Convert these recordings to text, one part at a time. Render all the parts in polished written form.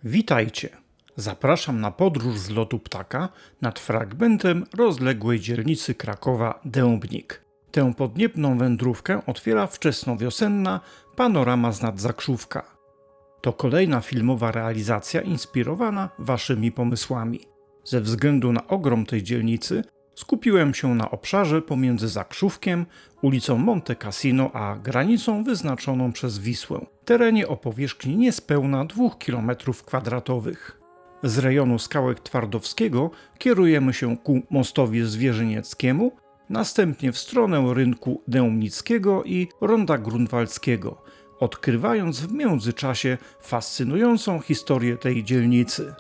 Witajcie! Zapraszam na podróż z lotu ptaka nad fragmentem rozległej dzielnicy Krakowa Dębnik. Tę podniebną wędrówkę otwiera wczesnowiosenna panorama z nad Zakrzówka. To kolejna filmowa realizacja inspirowana waszymi pomysłami. Ze względu na ogrom tej dzielnicy skupiłem się na obszarze pomiędzy Zakrzówkiem, ulicą Monte Cassino a granicą wyznaczoną przez Wisłę, terenie o powierzchni niespełna 2 km². Z rejonu Skałek Twardowskiego kierujemy się ku Mostowi Zwierzynieckiemu, następnie w stronę Rynku Dębnickiego i Ronda Grunwaldzkiego, odkrywając w międzyczasie fascynującą historię tej dzielnicy.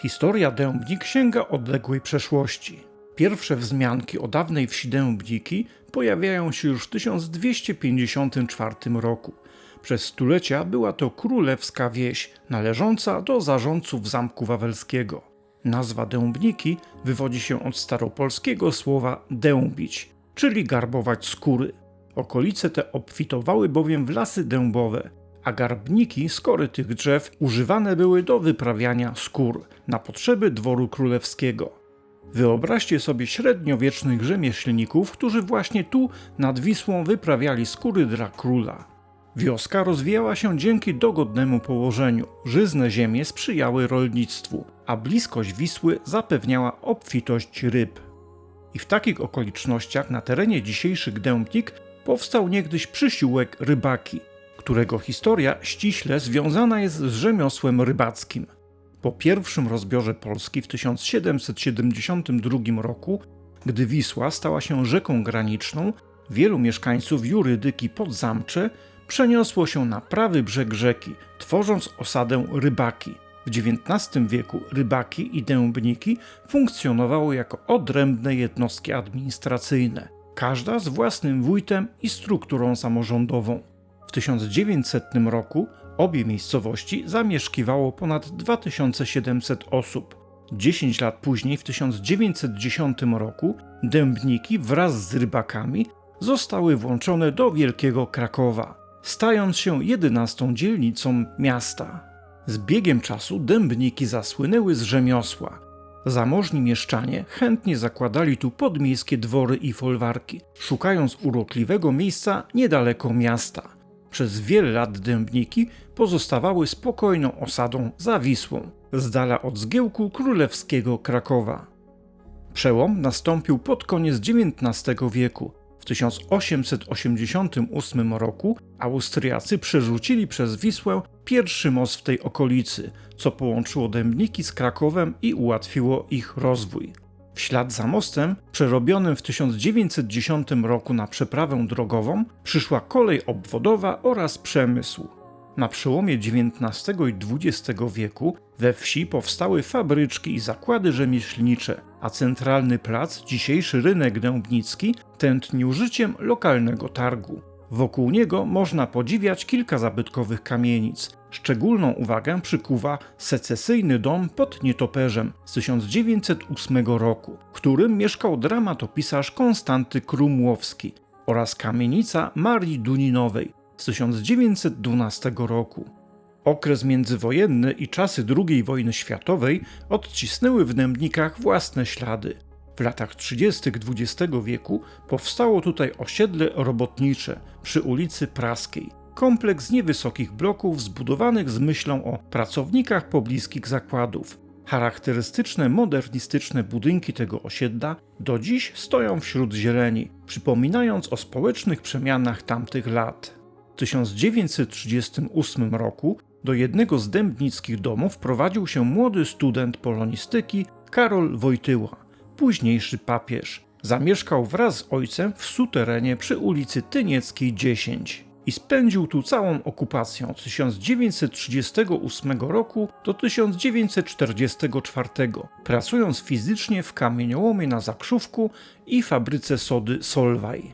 Historia Dębnik sięga odległej przeszłości. Pierwsze wzmianki o dawnej wsi Dębniki pojawiają się już w 1254 roku. Przez stulecia była to królewska wieś należąca do zarządców Zamku Wawelskiego. Nazwa Dębniki wywodzi się od staropolskiego słowa dębić, czyli garbować skóry. Okolice te obfitowały bowiem w lasy dębowe, a garbniki, skory tych drzew, używane były do wyprawiania skór na potrzeby dworu królewskiego. Wyobraźcie sobie średniowiecznych rzemieślników, którzy właśnie tu nad Wisłą wyprawiali skóry dla króla. Wioska rozwijała się dzięki dogodnemu położeniu. Żyzne ziemie sprzyjały rolnictwu, a bliskość Wisły zapewniała obfitość ryb. I w takich okolicznościach na terenie dzisiejszych Dębnik powstał niegdyś przysiółek Rybaki, którego historia ściśle związana jest z rzemiosłem rybackim. Po pierwszym rozbiorze Polski w 1772 roku, gdy Wisła stała się rzeką graniczną, wielu mieszkańców Jurydyki Podzamcze przeniosło się na prawy brzeg rzeki, tworząc osadę Rybaki. W XIX wieku Rybaki i Dębniki funkcjonowały jako odrębne jednostki administracyjne, każda z własnym wójtem i strukturą samorządową. W 1900 roku obie miejscowości zamieszkiwało ponad 2700 osób. 10 lat później, w 1910 roku, Dębniki wraz z Rybakami zostały włączone do Wielkiego Krakowa, stając się 11. dzielnicą miasta. Z biegiem czasu Dębniki zasłynęły z rzemiosła. Zamożni mieszczanie chętnie zakładali tu podmiejskie dwory i folwarki, szukając urokliwego miejsca niedaleko miasta. Przez wiele lat Dębniki pozostawały spokojną osadą za Wisłą, z dala od zgiełku królewskiego Krakowa. Przełom nastąpił pod koniec XIX wieku. W 1888 roku Austriacy przerzucili przez Wisłę pierwszy most w tej okolicy, co połączyło Dębniki z Krakowem i ułatwiło ich rozwój. W ślad za mostem, przerobionym w 1910 roku na przeprawę drogową, przyszła kolej obwodowa oraz przemysł. Na przełomie XIX i XX wieku we wsi powstały fabryczki i zakłady rzemieślnicze, a centralny plac, dzisiejszy rynek dębnicki, tętnił życiem lokalnego targu. Wokół niego można podziwiać kilka zabytkowych kamienic. Szczególną uwagę przykuwa secesyjny dom pod Nietoperzem z 1908 roku, w którym mieszkał dramatopisarz Konstanty Krumłowski, oraz kamienica Marii Duninowej z 1912 roku. Okres międzywojenny i czasy II wojny światowej odcisnęły w Dębnikach własne ślady. W latach 30. XX wieku powstało tutaj osiedle robotnicze przy ulicy Praskiej. Kompleks niewysokich bloków zbudowanych z myślą o pracownikach pobliskich zakładów. Charakterystyczne modernistyczne budynki tego osiedla do dziś stoją wśród zieleni, przypominając o społecznych przemianach tamtych lat. W 1938 roku do jednego z dębnickich domów wprowadził się młody student polonistyki Karol Wojtyła, późniejszy papież. Zamieszkał wraz z ojcem w suterenie przy ulicy Tynieckiej 10 i spędził tu całą okupację od 1938 roku do 1944, pracując fizycznie w kamieniołomie na Zakrzówku i fabryce sody Solvay.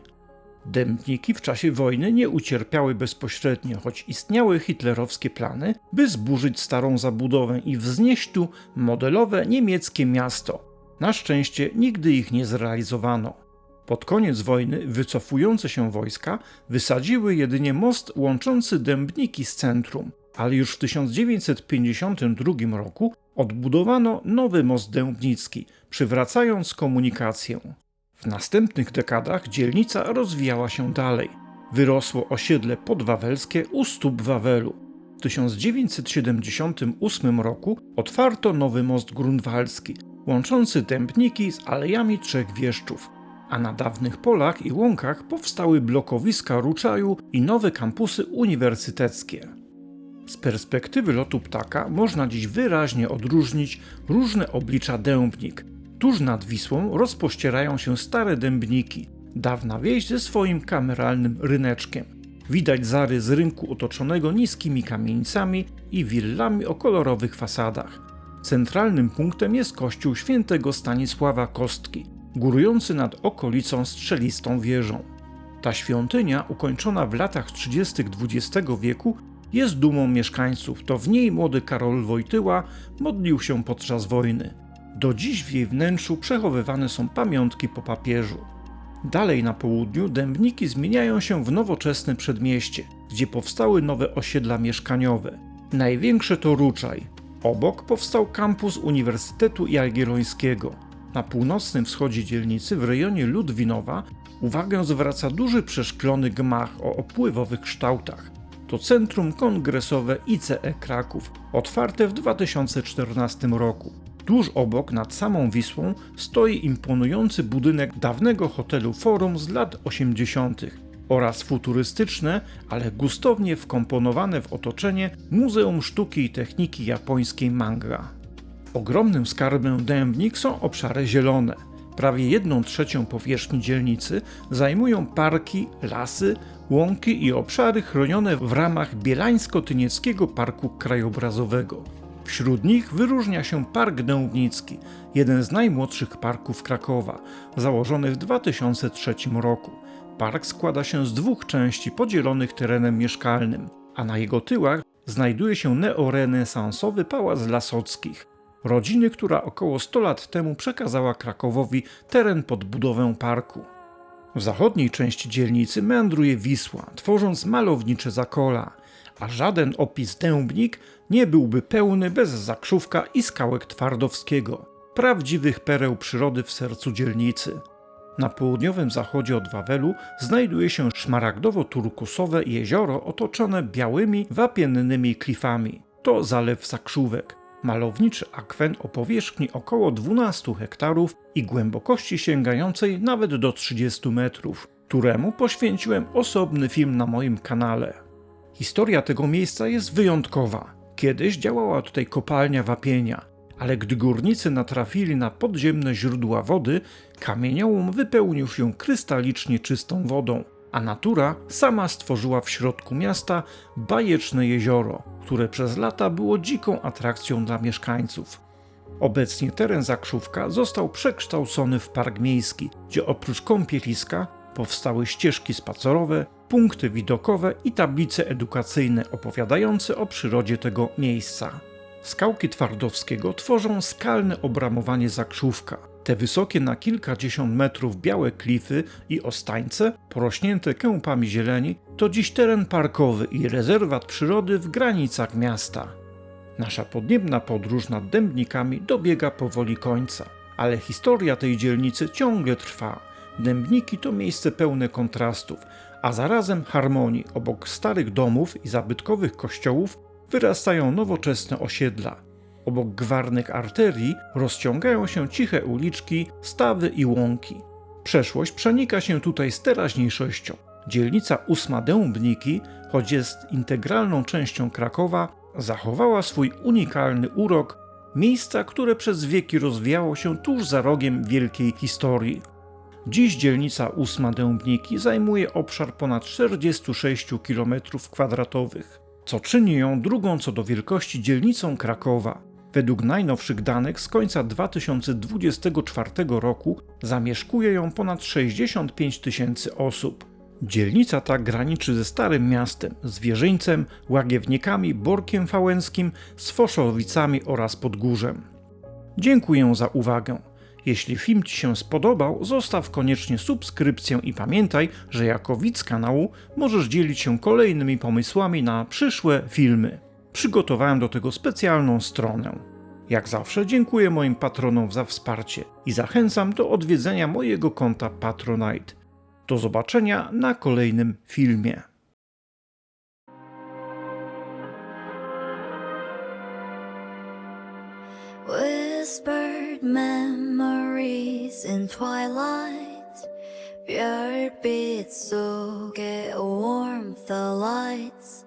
Dębniki w czasie wojny nie ucierpiały bezpośrednio, choć istniały hitlerowskie plany, by zburzyć starą zabudowę i wznieść tu modelowe niemieckie miasto. Na szczęście nigdy ich nie zrealizowano. Pod koniec wojny wycofujące się wojska wysadziły jedynie most łączący Dębniki z centrum, ale już w 1952 roku odbudowano nowy most dębnicki, przywracając komunikację. W następnych dekadach dzielnica rozwijała się dalej. Wyrosło osiedle podwawelskie u stóp Wawelu. W 1978 roku otwarto nowy most grunwaldzki, łączący Dębniki z Alejami Trzech Wieszczów, a na dawnych polach i łąkach powstały blokowiska ruczaju i nowe kampusy uniwersyteckie. Z perspektywy lotu ptaka można dziś wyraźnie odróżnić różne oblicza Dębnik. Tuż nad Wisłą rozpościerają się stare Dębniki, dawna wieś ze swoim kameralnym ryneczkiem. Widać zarys rynku otoczonego niskimi kamienicami i willami o kolorowych fasadach. Centralnym punktem jest kościół świętego Stanisława Kostki, górujący nad okolicą strzelistą wieżą. Ta świątynia, ukończona w latach 30. XX wieku, jest dumą mieszkańców, to w niej młody Karol Wojtyła modlił się podczas wojny. Do dziś w jej wnętrzu przechowywane są pamiątki po papieżu. Dalej na południu Dębniki zmieniają się w nowoczesne przedmieście, gdzie powstały nowe osiedla mieszkaniowe. Największe to Ruczaj. Obok powstał kampus Uniwersytetu Jagiellońskiego. Na północnym wschodzie dzielnicy, w rejonie Ludwinowa, uwagę zwraca duży przeszklony gmach o opływowych kształtach. To centrum kongresowe ICE Kraków, otwarte w 2014 roku. Tuż obok, nad samą Wisłą, stoi imponujący budynek dawnego hotelu Forum z lat 80. oraz futurystyczne, ale gustownie wkomponowane w otoczenie Muzeum Sztuki i Techniki Japońskiej Manga. Ogromnym skarbem Dębnik są obszary zielone. Prawie 1/3 powierzchni dzielnicy zajmują parki, lasy, łąki i obszary chronione w ramach Bielańsko-Tynieckiego Parku Krajobrazowego. Wśród nich wyróżnia się Park Dębnicki, jeden z najmłodszych parków Krakowa, założony w 2003 roku. Park składa się z 2 części podzielonych terenem mieszkalnym, a na jego tyłach znajduje się neorenesansowy Pałac Lasockich, rodziny, która około 100 lat temu przekazała Krakowowi teren pod budowę parku. W zachodniej części dzielnicy meandruje Wisła, tworząc malownicze zakola, a żaden opis Dębnik nie byłby pełny bez Zakrzówka i skałek Twardowskiego, prawdziwych pereł przyrody w sercu dzielnicy. Na południowym zachodzie od Wawelu znajduje się szmaragdowo-turkusowe jezioro otoczone białymi, wapiennymi klifami. To zalew Zakrzówek, malowniczy akwen o powierzchni około 12 hektarów i głębokości sięgającej nawet do 30 metrów, któremu poświęciłem osobny film na moim kanale. Historia tego miejsca jest wyjątkowa. Kiedyś działała tutaj kopalnia wapienia, ale gdy górnicy natrafili na podziemne źródła wody, kamieniołom wypełnił się krystalicznie czystą wodą, a natura sama stworzyła w środku miasta bajeczne jezioro, które przez lata było dziką atrakcją dla mieszkańców. Obecnie teren Zakrzówka został przekształcony w park miejski, gdzie oprócz kąpieliska powstały ścieżki spacerowe, punkty widokowe i tablice edukacyjne opowiadające o przyrodzie tego miejsca. Skałki Twardowskiego tworzą skalne obramowanie Zakrzówka. Te wysokie na kilkadziesiąt metrów białe klify i ostańce, porośnięte kępami zieleni, to dziś teren parkowy i rezerwat przyrody w granicach miasta. Nasza podniebna podróż nad Dębnikami dobiega powoli końca, ale historia tej dzielnicy ciągle trwa. Dębniki to miejsce pełne kontrastów, a zarazem harmonii. Obok starych domów i zabytkowych kościołów wyrastają nowoczesne osiedla. Obok gwarnych arterii rozciągają się ciche uliczki, stawy i łąki. Przeszłość przenika się tutaj z teraźniejszością. Dzielnica 8 Dębniki, choć jest integralną częścią Krakowa, zachowała swój unikalny urok, miejsca, które przez wieki rozwijało się tuż za rogiem wielkiej historii. Dziś dzielnica 8 Dębniki zajmuje obszar ponad 46 km², co czyni ją drugą co do wielkości dzielnicą Krakowa. Według najnowszych danych z końca 2024 roku zamieszkuje ją ponad 65 000 osób. Dzielnica ta graniczy ze Starym Miastem, Zwierzyńcem, Łagiewnikami, Borkiem Wałęskim, Sfoszowicami oraz Podgórzem. Dziękuję za uwagę. Jeśli film Ci się spodobał, zostaw koniecznie subskrypcję i pamiętaj, że jako widz kanału możesz dzielić się kolejnymi pomysłami na przyszłe filmy. przygotowałem do tego specjalną stronę. Jak zawsze dziękuję moim patronom za wsparcie i zachęcam do odwiedzenia mojego konta Patronite. Do zobaczenia na kolejnym filmie. Whispered memories in twilight, 별빛 속에 warmth the lights,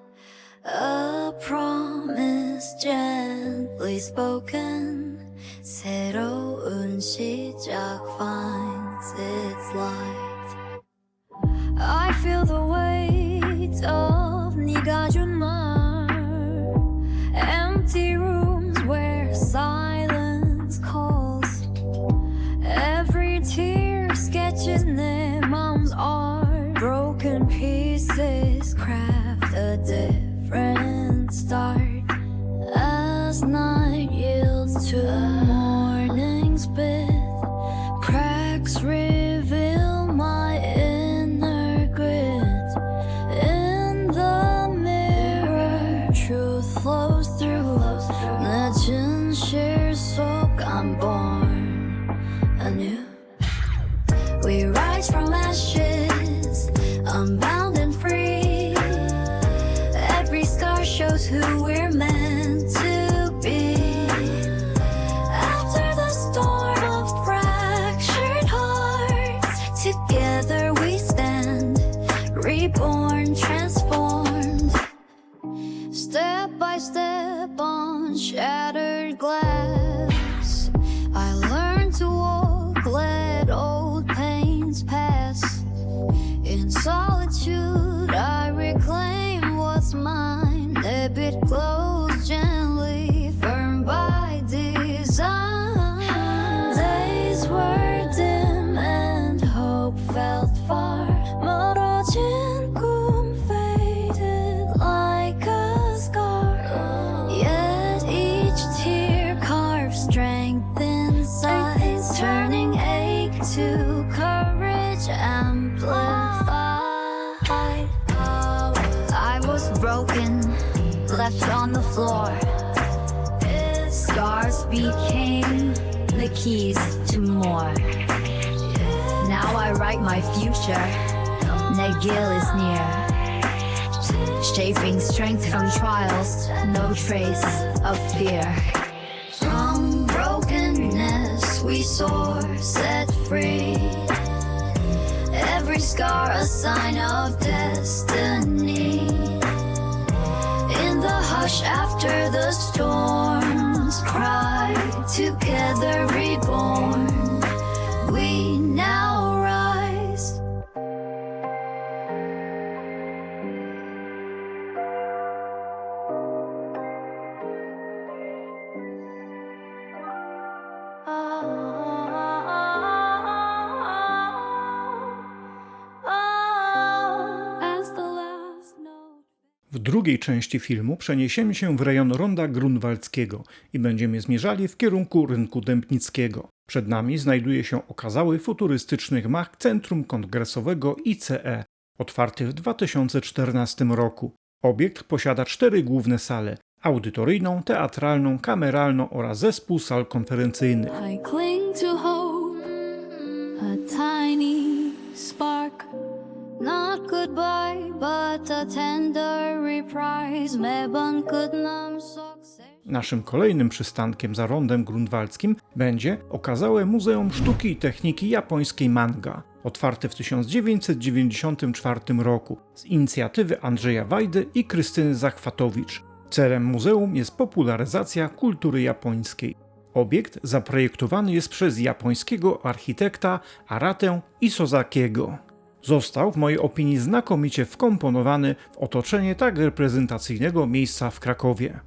a promise gently spoken, 새로운 시작 finds its light. I feel the weight of 네가 준 말, empty rooms where silence calls, every tear sketches 내 maum's art, broken pieces craft a different start, as night yields to morning's bit, cracks reveal my inner grit, in the mirror truth flows through, 내 진실 속 I'm born anew. We rise from ashes, unbound and free, every scar shows who we're meant to be, after the storm of fractured hearts, together we stand, reborn, transformed, step by step on shattered glass, I learned to walk, let old pains pass, in solitude I reclaim what's mine, a bit close gently, firm by design. Days were dim and hope felt far, 멀어진 꿈 faded like a scar, yet each tear carves strength inside, turning ache to courage amplified. I was broken, left on the floor, scars became the keys to more. Now I write my future, Negil is near, shaping strength from trials, no trace of fear. From brokenness we soar, set free, every scar a sign of destiny, in the hush after the storms cry, together reborn, we now rise. As the last note. W drugiej części filmu przeniesiemy się w rejon ronda grunwaldzkiego i będziemy zmierzali w kierunku rynku Dębnickiego. Przed nami znajduje się okazały futurystyczny gmach Centrum Kongresowego ICE, otwarty w 2014 roku. Obiekt posiada 4 główne sale: audytoryjną, teatralną, kameralną oraz zespół sal konferencyjnych. I cling to hope, a tiny spark, not goodbye, but a tender reprise. 매번 끝남 속 Naszym kolejnym przystankiem za rondem grunwaldzkim będzie okazałe Muzeum Sztuki i Techniki Japońskiej Manga, otwarte w 1994 roku z inicjatywy Andrzeja Wajdy i Krystyny Zachwatowicz. Celem muzeum jest popularyzacja kultury japońskiej. Obiekt zaprojektowany jest przez japońskiego architekta Aratę Isozakiego. Został w mojej opinii znakomicie wkomponowany w otoczenie tak reprezentacyjnego miejsca w Krakowie.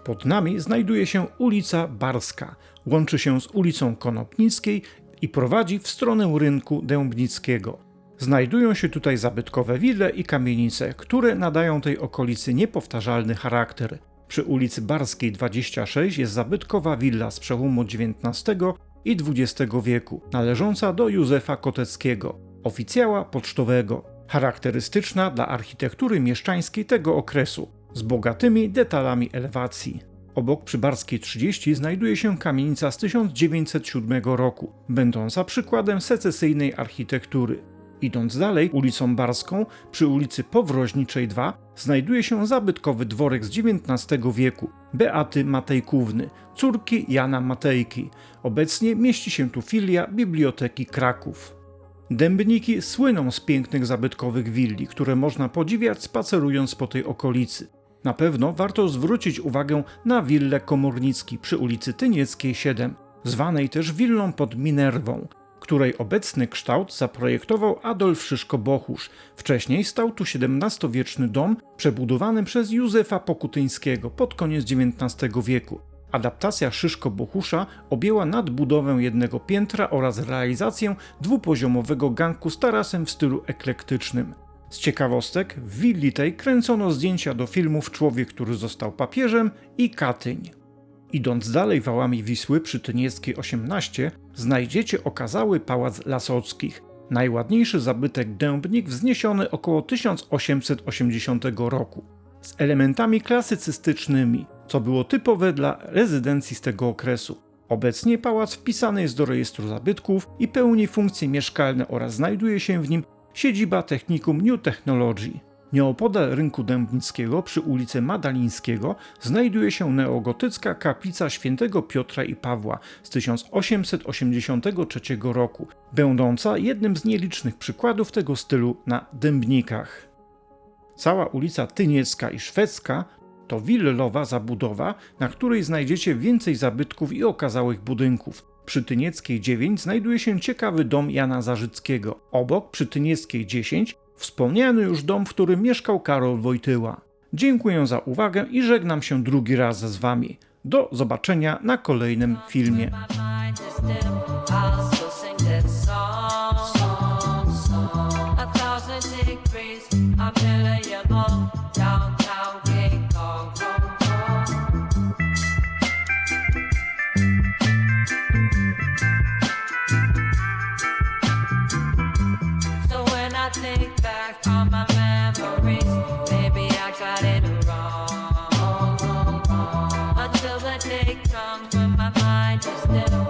Pod nami znajduje się ulica Barska. Łączy się z ulicą Konopnickiej i prowadzi w stronę rynku Dębnickiego. Znajdują się tutaj zabytkowe wille i kamienice, które nadają tej okolicy niepowtarzalny charakter. Przy ulicy Barskiej 26 jest zabytkowa willa z przełomu XIX i XX wieku, należąca do Józefa Koteckiego, oficjała pocztowego, charakterystyczna dla architektury mieszczańskiej tego okresu, z bogatymi detalami elewacji. Obok przy Barskiej 30 znajduje się kamienica z 1907 roku, będąca przykładem secesyjnej architektury. Idąc dalej ulicą Barską, przy ulicy Powroźniczej 2 znajduje się zabytkowy dworek z XIX wieku Beaty Matejkówny, córki Jana Matejki. Obecnie mieści się tu filia Biblioteki Kraków. Dębniki słyną z pięknych zabytkowych willi, które można podziwiać spacerując po tej okolicy. Na pewno warto zwrócić uwagę na willę Komornicki przy ulicy Tynieckiej 7, zwanej też willą pod Minerwą, której obecny kształt zaprojektował Adolf Szyszko-Bochusz. Wcześniej stał tu XVII-wieczny dom przebudowany przez Józefa Pokutyńskiego pod koniec XIX wieku. Adaptacja Szyszko-Bochusza objęła nadbudowę jednego piętra oraz realizację dwupoziomowego ganku z tarasem w stylu eklektycznym. Z ciekawostek w willi tej kręcono zdjęcia do filmów Człowiek, który został papieżem i Katyń. Idąc dalej wałami Wisły przy Tynieckiej 18 znajdziecie okazały Pałac Lasockich, najładniejszy zabytek Dębnik wzniesiony około 1880 roku, z elementami klasycystycznymi, co było typowe dla rezydencji z tego okresu. Obecnie pałac wpisany jest do rejestru zabytków i pełni funkcje mieszkalne oraz znajduje się w nim siedziba Technikum New Technology. Nieopodal rynku Dębnickiego przy ulicy Madalińskiego znajduje się neogotycka kaplica świętego Piotra i Pawła z 1883 roku, będąca jednym z nielicznych przykładów tego stylu na Dębnikach. Cała ulica Tyniecka i Szwedzka to willowa zabudowa, na której znajdziecie więcej zabytków i okazałych budynków. Przy Tynieckiej 9 znajduje się ciekawy dom Jana Zarzyckiego. Obok, przy Tynieckiej 10, wspomniany już dom, w którym mieszkał Karol Wojtyła. Dziękuję za uwagę i żegnam się drugi raz z Wami. Do zobaczenia na kolejnym filmie. Think back on my memories, maybe I got it wrong. Until the day comes when my mind is still